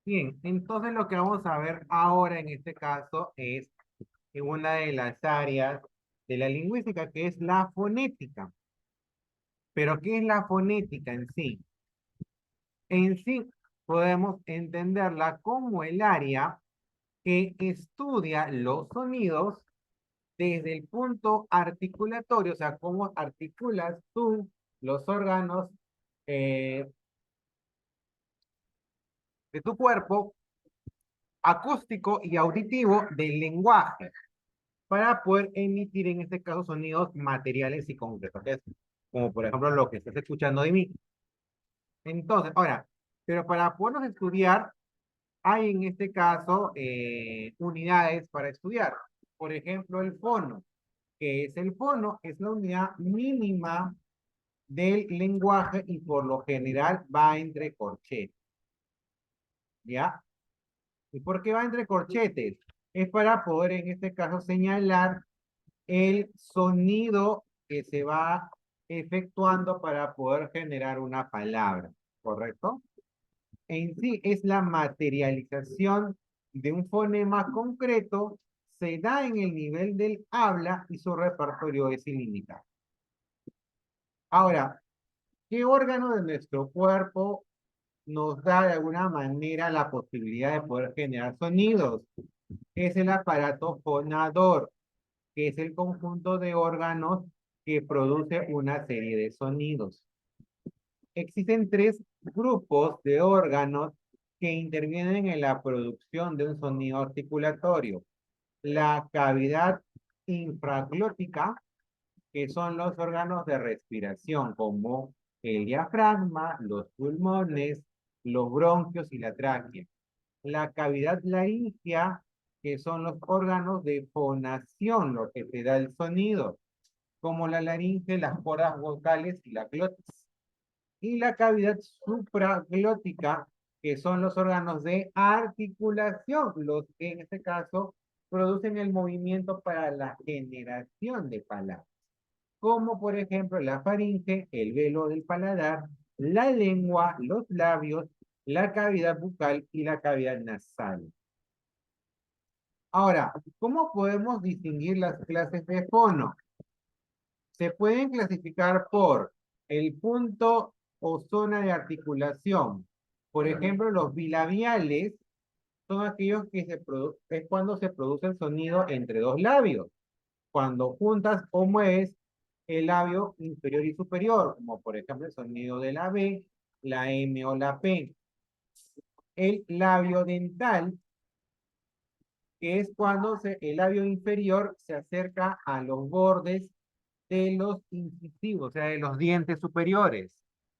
Bien, entonces lo que vamos a ver ahora en este caso es en una de las áreas de la lingüística, que es la fonética. Pero ¿qué es la fonética en sí? En sí podemos entenderla como el área que estudia los sonidos desde el punto articulatorio, o sea, cómo articulas tú los órganos eh, de tu cuerpo acústico y auditivo del lenguaje para poder emitir en este caso sonidos materiales y concretos, que es como por ejemplo lo que estás escuchando de mí. Entonces, ahora, pero para podernos estudiar, hay en este caso unidades para estudiar. Por ejemplo, el fono. ¿Qué es el fono? Es la unidad mínima del lenguaje y por lo general va entre corchetes, ¿ya? ¿Y por qué va entre corchetes? Es para poder en este caso señalar el sonido que se va efectuando para poder generar una palabra, ¿correcto? En sí es la materialización de un fonema concreto, se da en el nivel del habla y su repertorio es ilimitado. Ahora, ¿qué órgano de nuestro cuerpo nos da de alguna manera la posibilidad de poder generar sonidos? Es el aparato fonador, que es el conjunto de órganos que produce una serie de sonidos. Existen tres grupos de órganos que intervienen en la producción de un sonido articulatorio. La cavidad infraglótica, que son los órganos de respiración, como el diafragma, los pulmones, los bronquios y la tráquea. La cavidad laríngea, que son los órganos de fonación, lo que te da el sonido, como la laringe, las cuerdas vocales y la glotis. Y la cavidad supraglótica, que son los órganos de articulación, los que en este caso producen el movimiento para la generación de palabras, como por ejemplo la faringe, el velo del paladar, la lengua, los labios, la cavidad bucal y la cavidad nasal. Ahora, ¿cómo podemos distinguir las clases de fono? Se pueden clasificar por el punto o zona de articulación. Por ejemplo, los bilabiales son aquellos que es cuando se produce el sonido entre dos labios. Cuando juntas o mueves el labio inferior y superior, como por ejemplo el sonido de la B, la M o la P. El labio dental, que es cuando el labio inferior se acerca a los bordes de los incisivos, o sea, de los dientes superiores.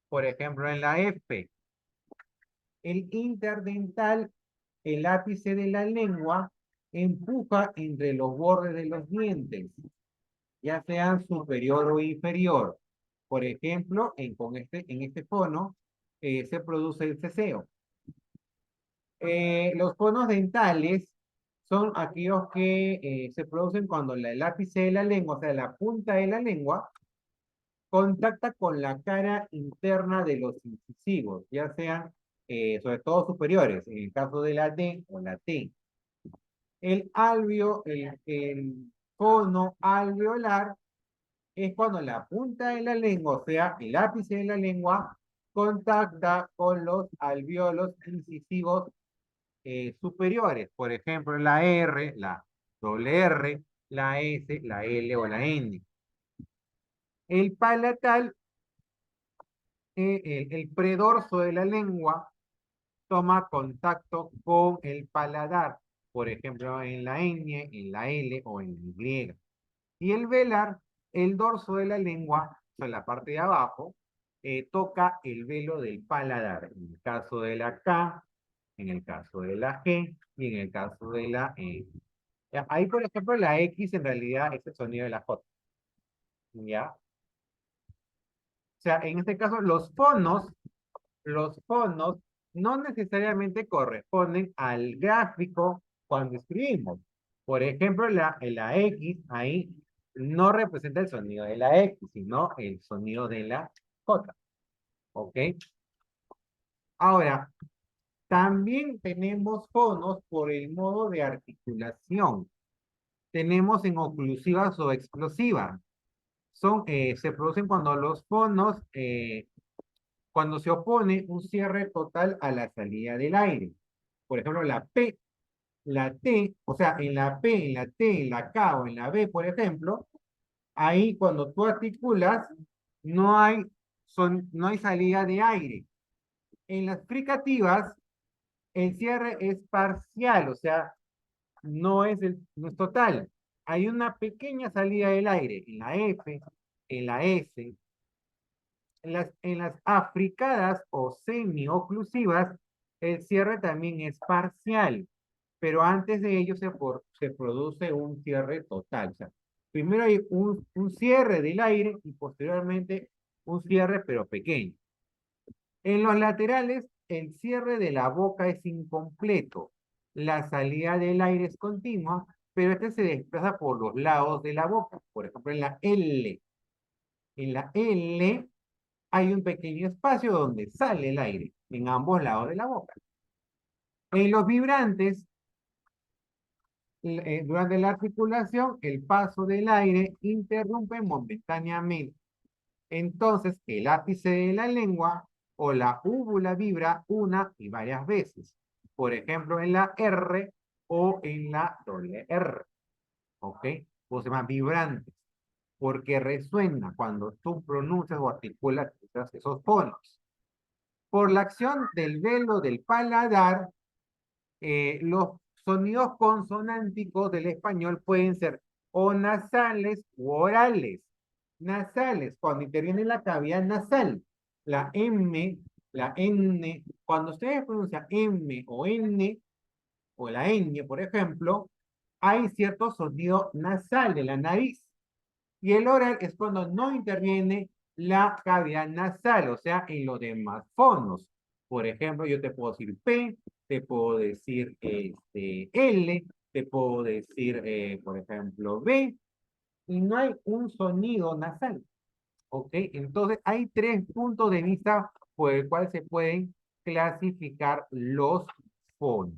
Por ejemplo, en la F. El interdental, el ápice de la lengua, empuja entre los bordes de los dientes, ya sean superior o inferior. Por ejemplo, en este fono se produce el ceseo. Los fonos dentales son aquellos que se producen cuando el ápice de la lengua, o sea, la punta de la lengua, contacta con la cara interna de los incisivos, ya sean sobre todo superiores, en el caso de la D o la T. El cono alveolar es cuando la punta de la lengua, o sea, el ápice de la lengua, contacta con los alveolos incisivos superiores. Por ejemplo, la R, la doble R, la S, la L o la N. El palatal, el predorso de la lengua, toma contacto con el paladar, por ejemplo, en la ñ, en la L o en la Y. Y el velar, el dorso de la lengua, o sea, la parte de abajo, toca el velo del paladar, en el caso de la K, en el caso de la G y en el caso de la E. Ya, ahí, por ejemplo, la X en realidad es el sonido de la J. ¿Ya? O sea, en este caso, los fonos no necesariamente corresponden al gráfico cuando escribimos. Por ejemplo, la X ahí no representa el sonido de la X, sino el sonido de la J. ¿Ok? Ahora, También tenemos fonos por el modo de articulación. Tenemos en oclusivas o explosivas. Se producen cuando los fonos, cuando se opone un cierre total a la salida del aire. Por ejemplo, la P, la T, o sea, en la P, en la T, en la K o en la B, por ejemplo, ahí cuando tú articulas, no hay, no hay salida de aire. En las fricativas, el cierre es parcial, o sea, no es total. Hay una pequeña salida del aire en la F, en la S, en las africadas o semi-oclusivas, el cierre también es parcial, pero antes de ello se produce un cierre total. O sea, primero hay un cierre del aire y posteriormente un cierre pero pequeño. En los laterales, el cierre de la boca es incompleto. La salida del aire es continua, pero este se desplaza por los lados de la boca. Por ejemplo, en la L. En la L hay un pequeño espacio donde sale el aire en ambos lados de la boca. En los vibrantes, durante la articulación, el paso del aire interrumpe momentáneamente. Entonces, el ápice de la lengua o la úvula vibra una y varias veces. Por ejemplo, en la R o en la doble R. ¿Ok? O se llama vibrantes. Porque resuena cuando tú pronuncias o articulas esos tonos. Por la acción del velo del paladar, los sonidos consonánticos del español pueden ser o nasales u orales. Nasales, cuando interviene la cavidad nasal, la M, la N, cuando ustedes pronuncian M o N, o la N, por ejemplo, hay cierto sonido nasal de la nariz. Y el oral es cuando no interviene la cavidad nasal, o sea, en los demás fonos. Por ejemplo, yo te puedo decir P, te puedo decir L, te puedo decir, por ejemplo, B, y no hay un sonido nasal. ¿Ok? Entonces, hay tres puntos de vista por el cual se pueden clasificar los fonos.